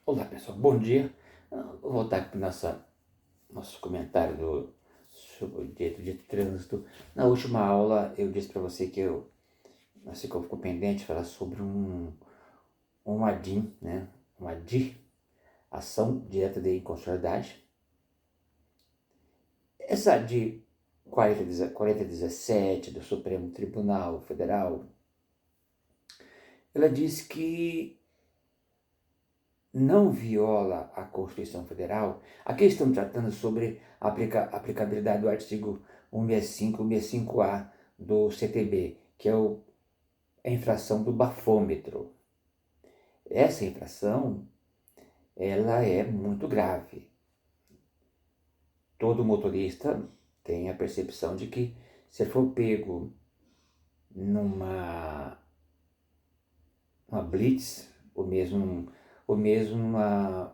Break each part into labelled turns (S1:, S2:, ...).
S1: Olá pessoal, bom dia. Vou voltar aqui para nosso comentário sobre o direito de trânsito. Na última aula eu disse para você que eu ficou pendente de falar sobre um ADIM, né? Um ADI, Ação Direta de Inconstitucionalidade. Essa ADI 4017 do Supremo Tribunal Federal, ela diz que não viola a Constituição Federal. Aqui estamos tratando sobre a aplicabilidade do artigo 165 e 165A do CTB, que é a infração do bafômetro. Essa infração, ela é muito grave. Todo motorista tem a percepção de que, se for pego numa blitz, ou mesmo uma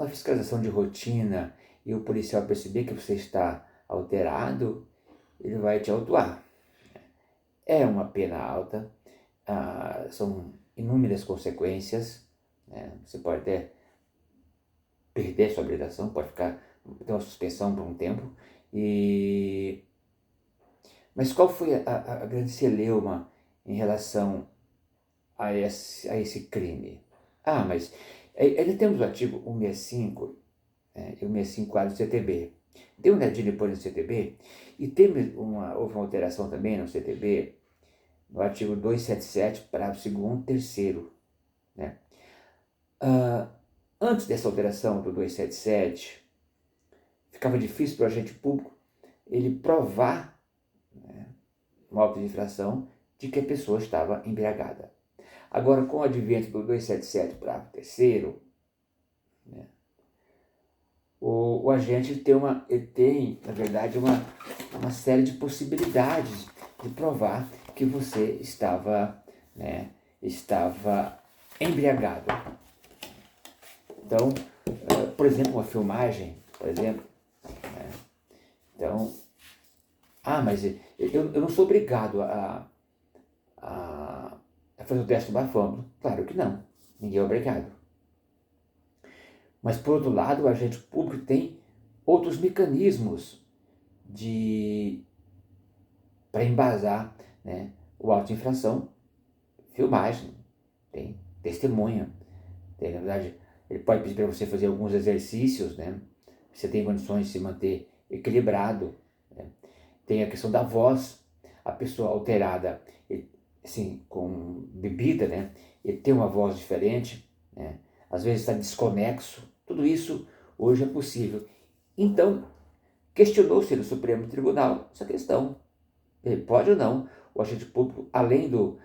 S1: fiscalização de rotina, e o policial perceber que você está alterado, ele vai te autuar. É uma pena alta, são inúmeras consequências, né? Você pode até perder sua habilitação, pode ter uma suspensão por um tempo. Mas qual foi a grande celeuma em relação a esse crime? Mas ainda temos o artigo 165, e o 165A do CTB. Dei uma olhadinha depois no CTB, e houve uma alteração também no CTB, no artigo 277, parágrafo 2º, 3º. Né? Antes dessa alteração do 277, ficava difícil para o agente público ele provar, né, uma auto de infração de que a pessoa estava embriagada. Agora, com o advento do 277, parágrafo 3º, né, o agente ele tem, na verdade, uma série de possibilidades de provar que você estava embriagado. Então, por exemplo, uma filmagem, por exemplo. Né? Então, mas eu não sou obrigado a fazer o teste do bafômetro. Claro que não, ninguém é obrigado. Mas, por outro lado, o agente público tem outros mecanismos para embasar, né, o auto de infração. Filmagem, tem testemunha, na verdade, ele pode pedir para você fazer alguns exercícios, né? Você tem condições de se manter equilibrado, né? Tem a questão da voz, a pessoa alterada, assim, com bebida, né? Ele tem uma voz diferente, né? Às vezes está desconexo. Tudo isso hoje é possível. Então, questionou-se no Supremo Tribunal essa questão. Ele pode ou não o agente público, além do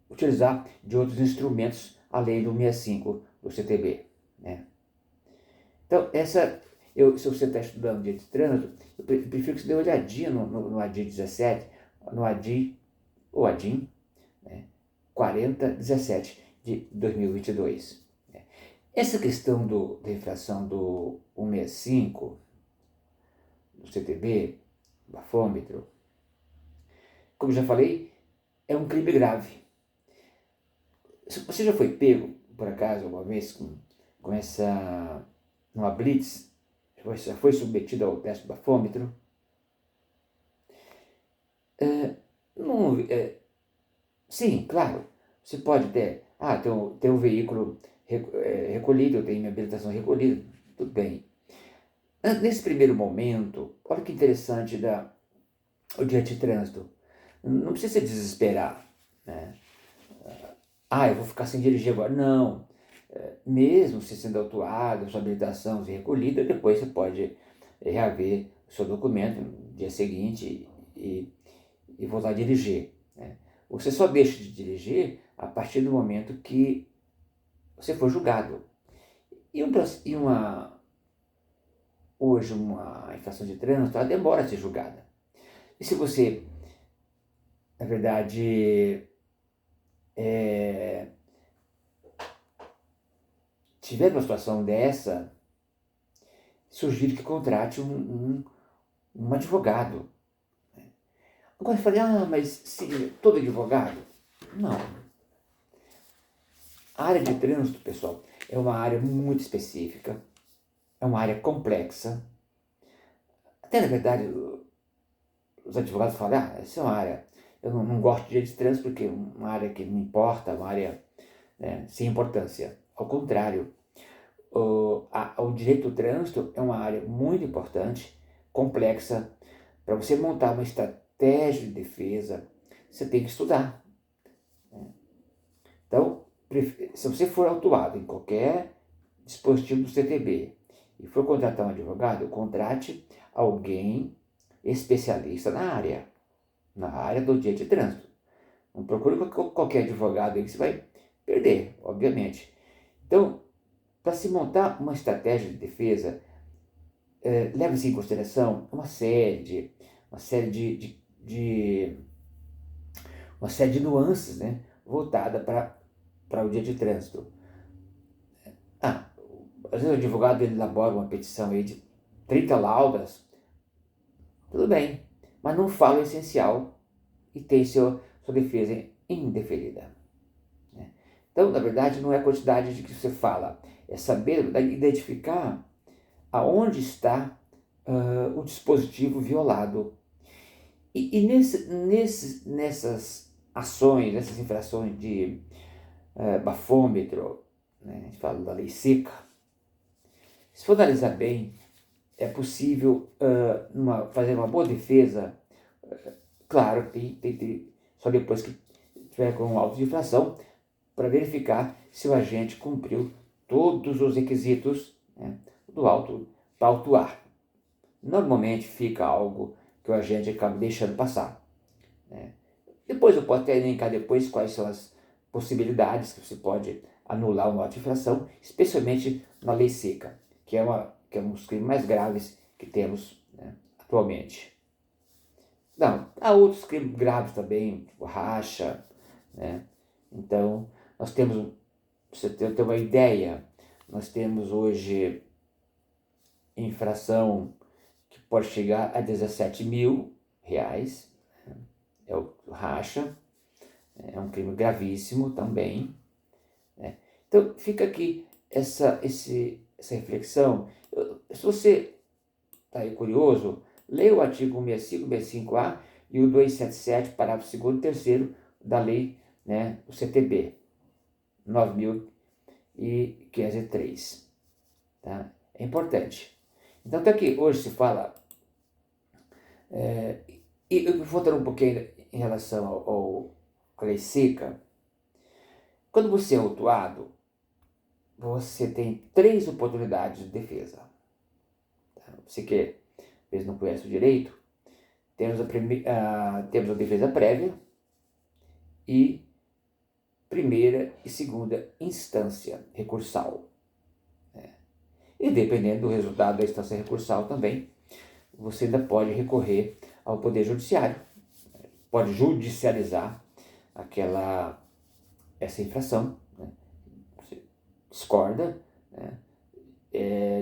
S1: utilizar de outros instrumentos, além do 65 do CTB. Né? Então, se você está estudando direito de trânsito, eu prefiro que você dê uma olhadinha no ADI 17, no ADI, ou ADIM, né, 4017 de 2022. Né? Essa questão da infração do 165 do CTB, bafômetro, como já falei, é um crime grave. Você já foi pego, por acaso, alguma vez numa blitz? Já foi submetido ao teste do bafômetro? Não, sim, claro. Você pode ter um veículo recolhido, eu tenho minha habilitação recolhida, tudo bem. Nesse primeiro momento, olha que interessante o direito de trânsito. Não precisa se desesperar, né? Eu vou ficar sem dirigir agora. Não. Mesmo se sendo autuado, sua habilitação se recolhida, depois você pode reaver o seu documento no dia seguinte e voltar a dirigir. Né? Você só deixa de dirigir a partir do momento que você for julgado. Hoje, uma infração de trânsito, ela demora a ser julgada. E se você, na verdade, tiver uma situação dessa, sugiro que contrate um advogado. Agora eu falei, mas se todo advogado? Não. A área de trânsito, pessoal, é uma área muito específica, é uma área complexa. Até, na verdade, os advogados falam, essa é uma área, eu não gosto de direito de trânsito porque é uma área que não importa, uma área, né, sem importância. Ao contrário, o direito do trânsito é uma área muito importante, complexa. Para você montar uma estratégia de defesa, você tem que estudar. Então, se você for autuado em qualquer dispositivo do CTB e for contratar um advogado, contrate alguém especialista na área do direito de trânsito. Não procure qualquer advogado aí que você vai perder, obviamente. Então, para se montar uma estratégia de defesa, leve-se em consideração uma série uma série de nuances, né, voltada para o direito de trânsito. Às vezes o advogado ele elabora uma petição aí de 30 laudas, tudo bem, mas não fala o essencial e tem sua defesa indeferida. Né? Então, na verdade, não é a quantidade de que você fala, é saber identificar aonde está o dispositivo violado. E nessas ações, nessas infrações de bafômetro, né, a gente fala da lei seca, se for analisar bem, é possível fazer uma boa defesa, claro, só depois que tiver com um auto de infração, para verificar se o agente cumpriu todos os requisitos, né, do auto para autuar. Normalmente fica algo que o agente acaba deixando passar. Né? Depois eu posso até elencar depois quais são as possibilidades que você pode anular uma auto de infração, especialmente na lei seca, que é um dos crimes mais graves que temos, né, atualmente. Não, há outros crimes graves também, tipo racha, né? Então, nós temos, pra você ter uma ideia, nós temos hoje infração que pode chegar a 17 mil reais, né? É o racha, é um crime gravíssimo também, né? Então, fica aqui essa reflexão. Se você está aí curioso, leia o artigo 165, 165A e o 277, parágrafo 2º e 3º da lei, né, do CTB, 9.503. Tá? É importante. Então, tá aqui, hoje se fala, e voltando um pouquinho em relação à lei seca, quando você é autuado, você tem 3 oportunidades de defesa. Tá? Você que às vezes não conhece o direito, temos a defesa prévia e primeira e segunda instância recursal. Né? E dependendo do resultado da instância recursal também, você ainda pode recorrer ao Poder Judiciário, pode judicializar essa infração, né? Você discorda, né?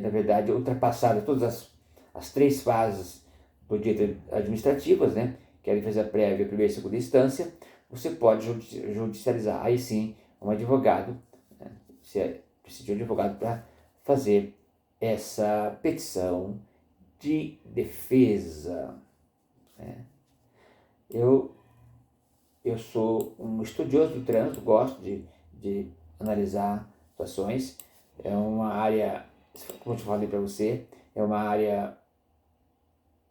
S1: Na verdade, ultrapassada todas as 3 fases do direito administrativas, né? Que é a defesa prévia, primeira e segunda instância, você pode judicializar. Aí sim, um advogado, né? Você precisa de um advogado para fazer essa petição de defesa. Né? Eu sou um estudioso do trânsito, gosto de analisar situações. É uma área, como eu te falei para você, é uma área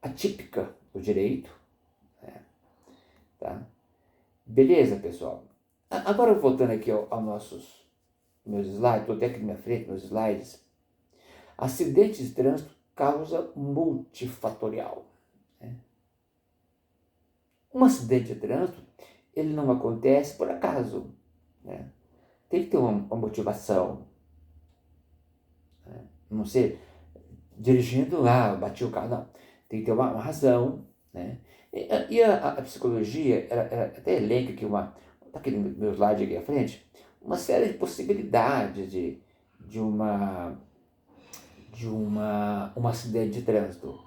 S1: atípica do direito. Né? Tá? Beleza, pessoal? Agora voltando aqui aos meus slides, estou até aqui na minha frente, meus slides. Acidentes de trânsito causa multifatorial. Né? Um acidente de trânsito, ele não acontece por acaso. Né? Tem que ter uma motivação. Né? Não ser dirigindo lá, bati o carro, não. Tem que ter uma razão. Né? E a psicologia, ela até elenca aqui tá aqui no meu slide aqui à frente, uma série de possibilidades de um acidente de trânsito.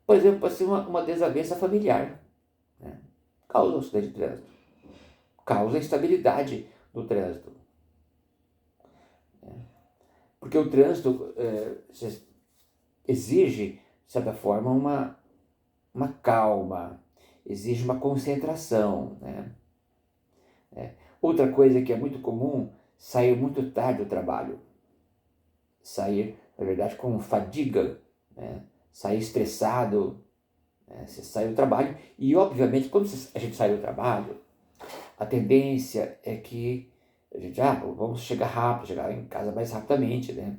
S1: Por exemplo, pode ser uma desavença familiar, né? Causa um acidente de trânsito. Causa instabilidade no trânsito. Porque o trânsito exige, de certa forma, uma calma, exige uma concentração, né? Outra coisa que é muito comum, sair muito tarde do trabalho. Sair, na verdade, com fadiga, né? Sair estressado, né? Você sai do trabalho e, obviamente, quando a gente sai do trabalho, a tendência é que a gente, vamos chegar rápido, chegar em casa mais rapidamente, né?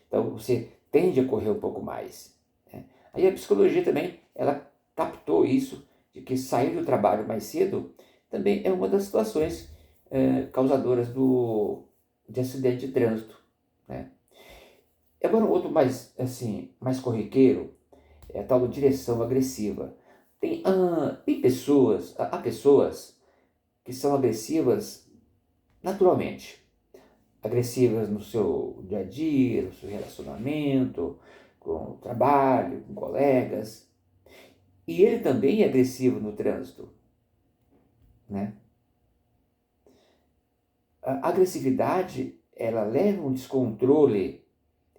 S1: Então, você tende a correr um pouco mais, né? Aí a psicologia também, ela captou isso, de que sair do trabalho mais cedo também é uma das situações causadoras de acidente de trânsito, né? Agora, outro mais, assim, mais corriqueiro é a tal da direção agressiva. Tem pessoas, há pessoas que são agressivas naturalmente. Agressivas no seu dia a dia, no seu relacionamento, com o trabalho, com colegas. E ele também é agressivo no trânsito, né? A agressividade, ela leva um descontrole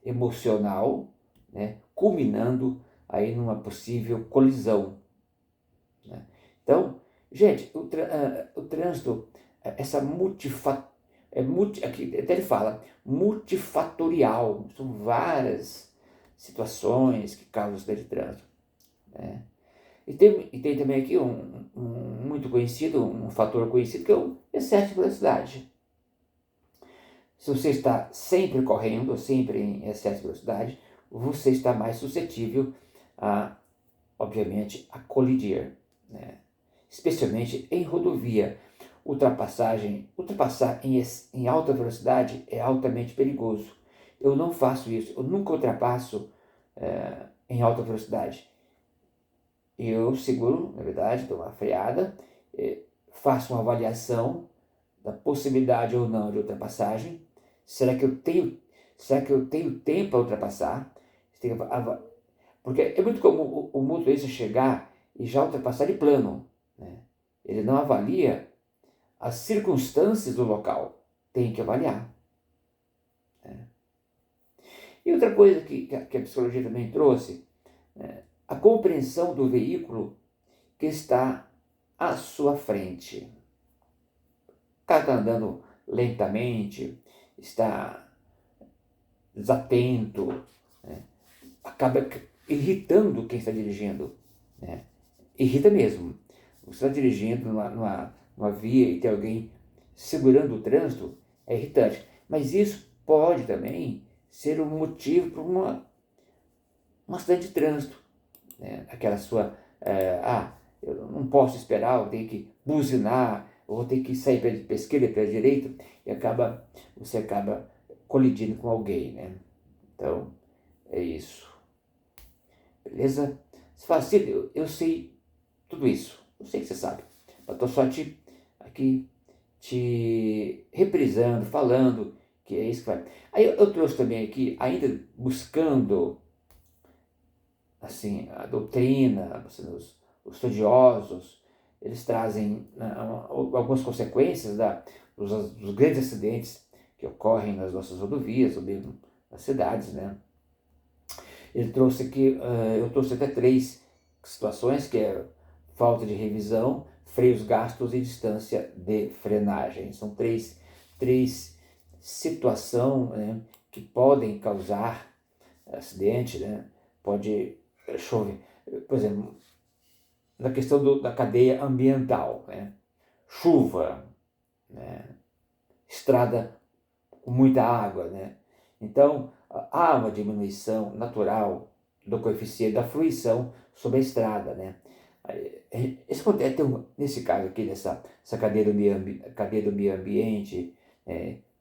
S1: emocional, né, culminando aí numa possível colisão, né? Então, gente, o trânsito, essa aqui até ele fala, multifatorial, são várias situações que causam acidente de trânsito, né? E tem também aqui um muito conhecido, um fator conhecido, que é o excesso de velocidade. Se você está sempre correndo, sempre em excesso de velocidade, você está mais suscetível a, obviamente, a colidir, né? Especialmente em rodovia. Ultrapassar em alta velocidade é altamente perigoso. Eu não faço isso, eu nunca ultrapasso em alta velocidade. Eu seguro, na verdade, dou uma freada, faço uma avaliação da possibilidade ou não de ultrapassagem. Será que eu tenho tempo para ultrapassar? Porque é muito comum o motorista chegar e já ultrapassar de plano, né? Ele não avalia as circunstâncias do local. Tem que avaliar, né? E outra coisa que a psicologia também trouxe, né? A compreensão do veículo que está à sua frente. O cara está andando lentamente, está desatento, né? Acaba irritando quem está dirigindo, né? Irrita mesmo. Você está dirigindo numa via e tem alguém segurando o trânsito, é irritante. Mas isso pode também ser um motivo para um acidente de trânsito, né? Aquela sua, eu não posso esperar, eu tenho que buzinar, eu vou ter que sair para a esquerda e para a direita, e você acaba colidindo com alguém, né? Então, é isso. Beleza? Você fala assim, eu sei tudo isso. Eu sei que você sabe. Eu estou só aqui te reprisando, falando que é isso que vai. Aí eu trouxe também aqui, ainda buscando assim, a doutrina, os estudiosos, eles trazem algumas consequências dos grandes acidentes que ocorrem nas nossas rodovias, ou mesmo nas cidades, né? Eu trouxe até três situações, que é falta de revisão, freios gastos e distância de frenagem. São três situações, né, que podem causar acidente, né? Pode chover, por exemplo, na questão da cadeia ambiental, né? Chuva, né? Estrada com muita água, né? Então, há uma diminuição natural do coeficiente da fruição sobre a estrada, né? Isso acontece, nesse caso aqui, essa cadeia do meio ambiente,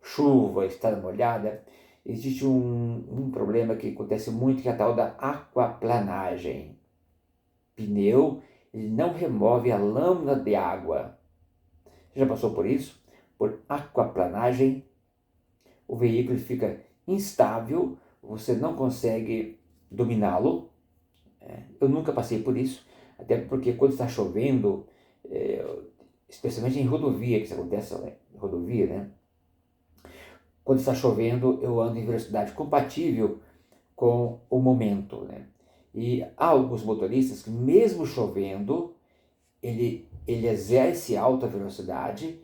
S1: chuva, estrada molhada, existe um problema que acontece muito, que é a tal da aquaplanagem. Pneu, ele não remove a lâmina de água. Você já passou por isso? Por aquaplanagem? O veículo fica instável, você não consegue dominá-lo. Eu nunca passei por isso, até porque quando está chovendo, especialmente em rodovia, que isso acontece, né? Rodovia, né? quando está chovendo, eu ando em velocidade compatível com o momento, né? E há alguns motoristas que, mesmo chovendo, ele exerce alta velocidade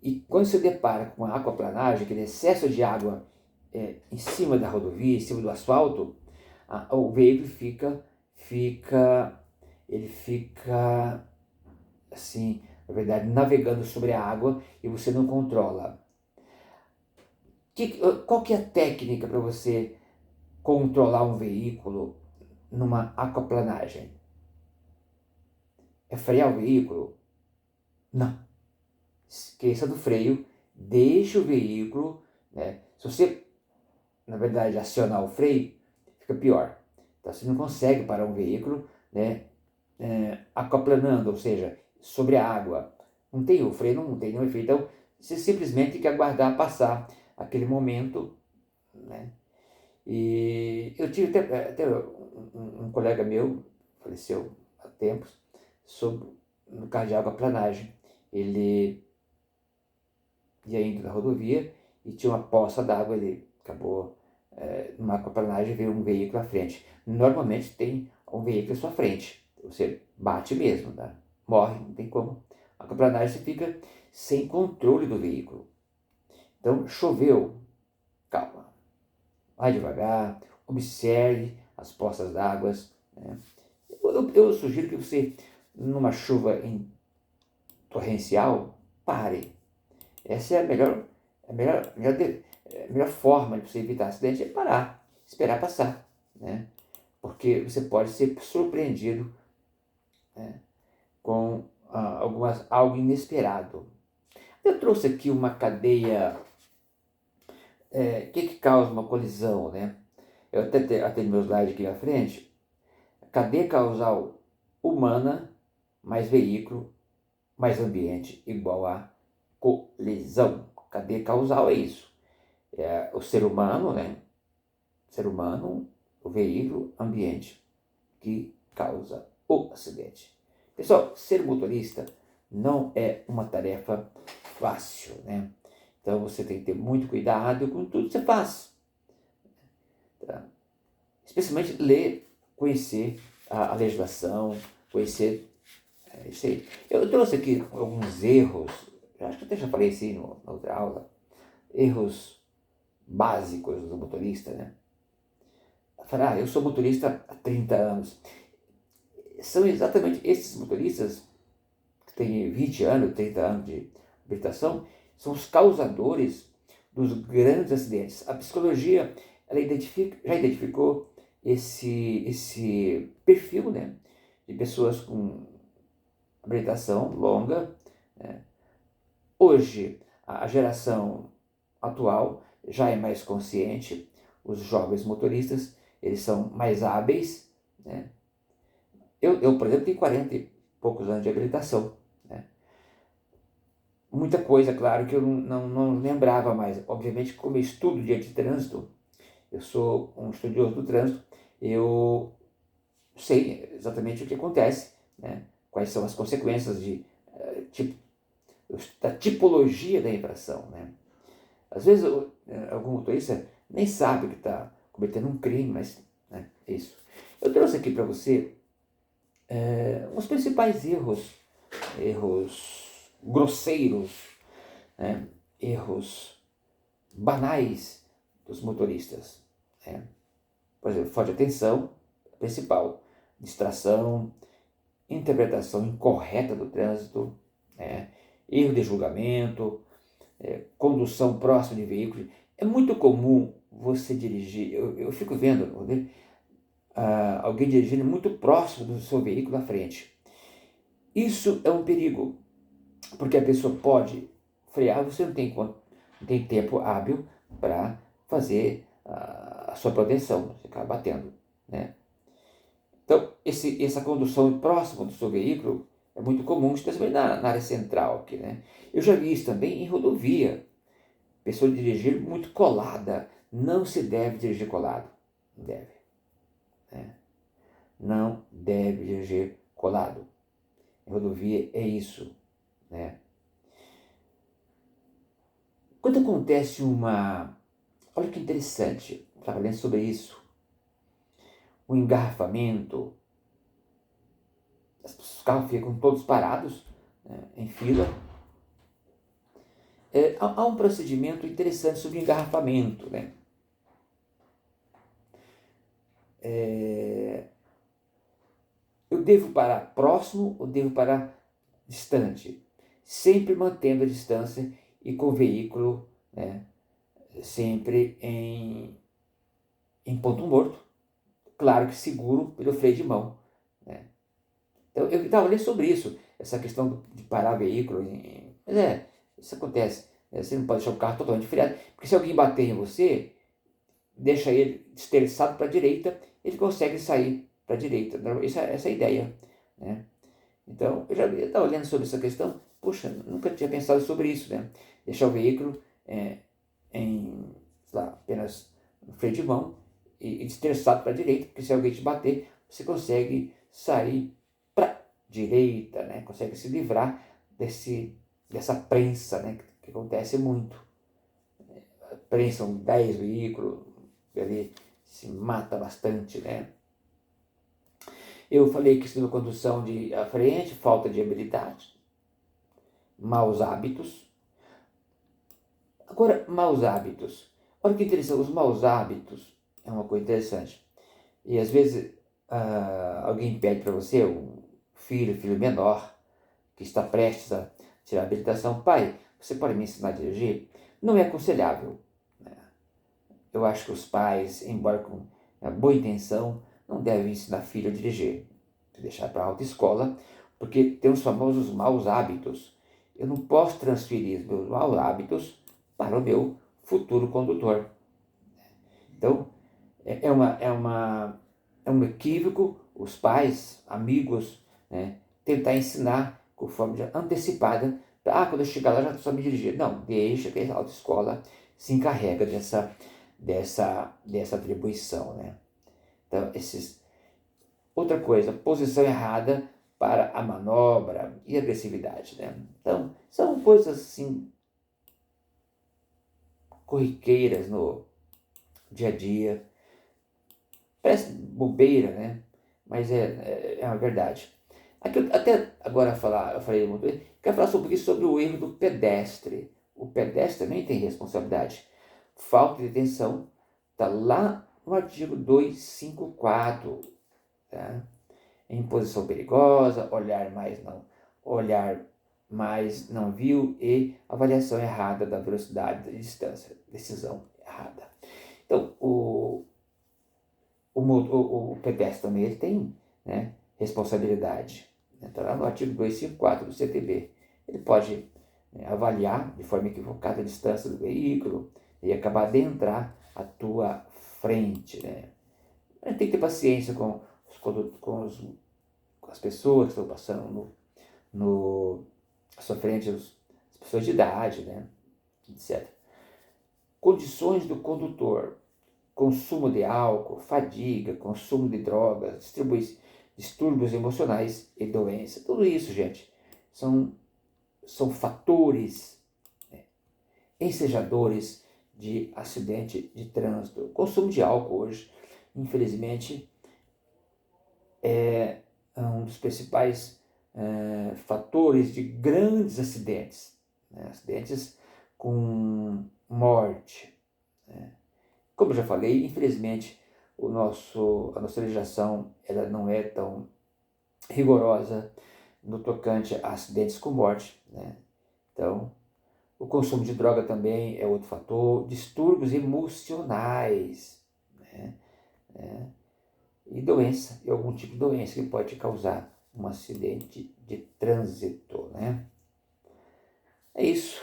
S1: e quando se depara com a aquaplanagem, aquele excesso de água em cima da rodovia, em cima do asfalto, o veículo ele fica assim, na verdade, navegando sobre a água e você não controla. Qual que é a técnica para você controlar um veículo numa aquaplanagem? É frear o veículo? Não. Esqueça do freio, deixe o veículo, né? Se você, na verdade, acionar o freio, fica pior. Então, você não consegue parar um veículo, né, aquaplanando, ou seja, sobre a água. Não tem o freio, não tem nenhum efeito. Então, você simplesmente tem que aguardar passar aquele momento, né? E eu tive até um colega meu, faleceu há tempos, no caso de aquaplanagem. Ele ia indo na rodovia e tinha uma poça d'água, ele acabou numa aquaplanagem, veio um veículo à frente. Normalmente tem um veículo à sua frente, você bate mesmo, tá? Morre, não tem como. A aquaplanagem você fica sem controle do veículo. Então, choveu, calma, vai devagar, observe as poças d'água, né? Eu sugiro que você, numa chuva torrencial, pare. Essa é a melhor forma de você evitar acidente, é parar, esperar passar, né? Porque você pode ser surpreendido, né, com algo inesperado. Eu trouxe aqui uma cadeia, que causa uma colisão, né? Eu até tenho meu slide aqui na frente. Cadeia causal humana mais veículo mais ambiente igual a colisão. Cadeia causal é isso. É o ser humano, né? Ser humano, o veículo, ambiente que causa o acidente. Pessoal, ser motorista não é uma tarefa fácil, né? Então você tem que ter muito cuidado com tudo que você faz. Tá? Especialmente ler, conhecer a legislação, conhecer. É isso aí. Eu trouxe aqui alguns erros, acho que até já falei assim na outra aula, erros básicos do motorista, né? Falar, eu sou motorista há 30 anos. São exatamente esses motoristas que têm 20 anos, 30 anos de habilitação, são os causadores dos grandes acidentes. A psicologia ela já identificou esse perfil, né, de pessoas com habilitação longa, né? Hoje, a geração atual já é mais consciente, os jovens motoristas, eles são mais hábeis, né? Eu, por exemplo, tenho 40 e poucos anos de habilitação, né? Muita coisa, claro, que eu não lembrava mais. Obviamente, como eu estudo de trânsito, eu sou um estudioso do trânsito, eu sei exatamente o que acontece, né? Quais são as consequências da tipologia da infração, né? Às vezes algum motorista nem sabe que está cometendo um crime, mas, né, é isso. Eu trouxe aqui para você os principais erros grosseiros, né, erros banais dos motoristas, né? Por exemplo, falta de atenção, principal, distração, interpretação incorreta do trânsito, né, erro de julgamento, condução próxima de veículos. É muito comum você dirigir, eu fico vendo alguém dirigindo muito próximo do seu veículo à frente. Isso é um perigo, porque a pessoa pode frear, você não tem tempo hábil para fazer a sua proteção, você acaba batendo, né? Então, essa condução próxima do seu veículo é muito comum, especialmente na área central aqui, né? Eu já vi isso também em rodovia. Pessoa dirigir muito colada. Não se deve dirigir colado. Não deve, né? Não deve dirigir colado. Em rodovia é isso, né? Quando acontece Olha que interessante, estava lendo sobre isso. O engarrafamento, os carros ficam todos parados, né, em fila. Há um procedimento interessante sobre engarrafamento, né? Eu devo parar próximo ou devo parar distante? Sempre mantendo a distância e com o veículo, né, sempre em ponto morto. Claro que seguro pelo freio de mão, né? Então, eu estava lendo sobre isso, essa questão de parar veículo. Mas isso acontece. Você não pode deixar o carro totalmente freado, porque se alguém bater em você, deixa ele esterçado para a direita, ele consegue sair para a direita. Essa é a ideia, né? Então, eu estava olhando sobre essa questão, puxa, nunca tinha pensado sobre isso, né? Deixar o veículo em, sei lá, apenas no freio de mão e estressado para a direita, porque se alguém te bater, você consegue sair para a direita, né? Consegue se livrar dessa prensa, né? Que acontece muito. Prensam 10 veículos, ali se mata bastante, né? Eu falei questão da condução de à frente, falta de habilidade, maus hábitos. Agora, maus hábitos. Olha que interessante, os maus hábitos é uma coisa interessante. E às vezes alguém pede para você, um filho menor, que está prestes a tirar a habilitação, pai, você pode me ensinar a dirigir? Não é aconselhável, né? Eu acho que os pais, embora com boa intenção, não devem ensinar filho a dirigir. Deixar para a autoescola, porque tem os famosos maus hábitos. Eu não posso transferir os meus maus hábitos para o meu futuro condutor. Então, é um equívoco os pais, amigos, né, tentar ensinar com forma antecipada. Quando eu chegar lá já sabe dirigir. Não, deixa que a autoescola se encarrega dessa atribuição, né? Então, outra coisa, posição errada para a manobra e agressividade, né? Então, são coisas assim corriqueiras no dia a dia. Parece bobeira, né? Mas é uma verdade. Aqui até agora eu falei muito, quero falar sobre o erro do pedestre. O pedestre também tem responsabilidade. Falta de atenção está lá no artigo 254, tá? Em posição perigosa, olhar mais não viu e avaliação errada da velocidade da distância, decisão errada. Então, o pedestre também ele tem, né, responsabilidade. Está lá no artigo 254 do CTB. Ele pode, né, avaliar de forma equivocada a distância do veículo e acabar de entrar à tua frente, né? Tem que ter paciência com as pessoas que estão passando à sua frente, as pessoas de idade, né, etc. Condições do condutor: consumo de álcool, fadiga, consumo de drogas, distúrbios emocionais e doença. Tudo isso, gente, são fatores, né, ensejadores de acidente de trânsito. O consumo de álcool hoje, infelizmente, é um dos principais fatores de grandes acidentes, né? Acidentes com morte, né? Como eu já falei, infelizmente a nossa legislação ela não é tão rigorosa no tocante a acidentes com morte, né? Então, o consumo de droga também é outro fator, distúrbios emocionais, né? E doença, e algum tipo de doença que pode causar um acidente de trânsito, né? É isso.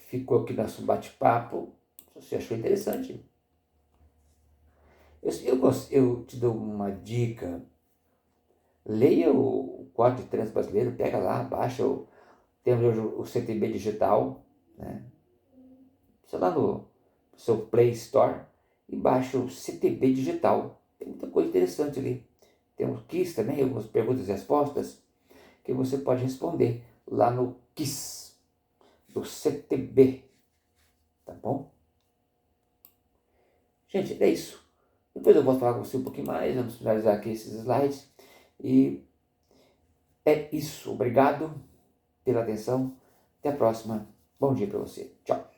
S1: Ficou aqui nosso bate-papo. Se você achou interessante, eu te dou uma dica. Leia o Código de Trânsito Brasileiro, pega lá, baixa tem o CTB digital, né? Você lá no seu Play Store e baixa o CTB digital. Tem muita coisa interessante ali. Tem um quiz também, algumas perguntas e respostas que você pode responder lá no quiz do CTB, tá bom? Gente, é isso. Depois eu volto falar com você um pouquinho mais, vamos finalizar aqui esses slides. E é isso. Obrigado pela atenção. Até a próxima. Bom dia para você. Tchau.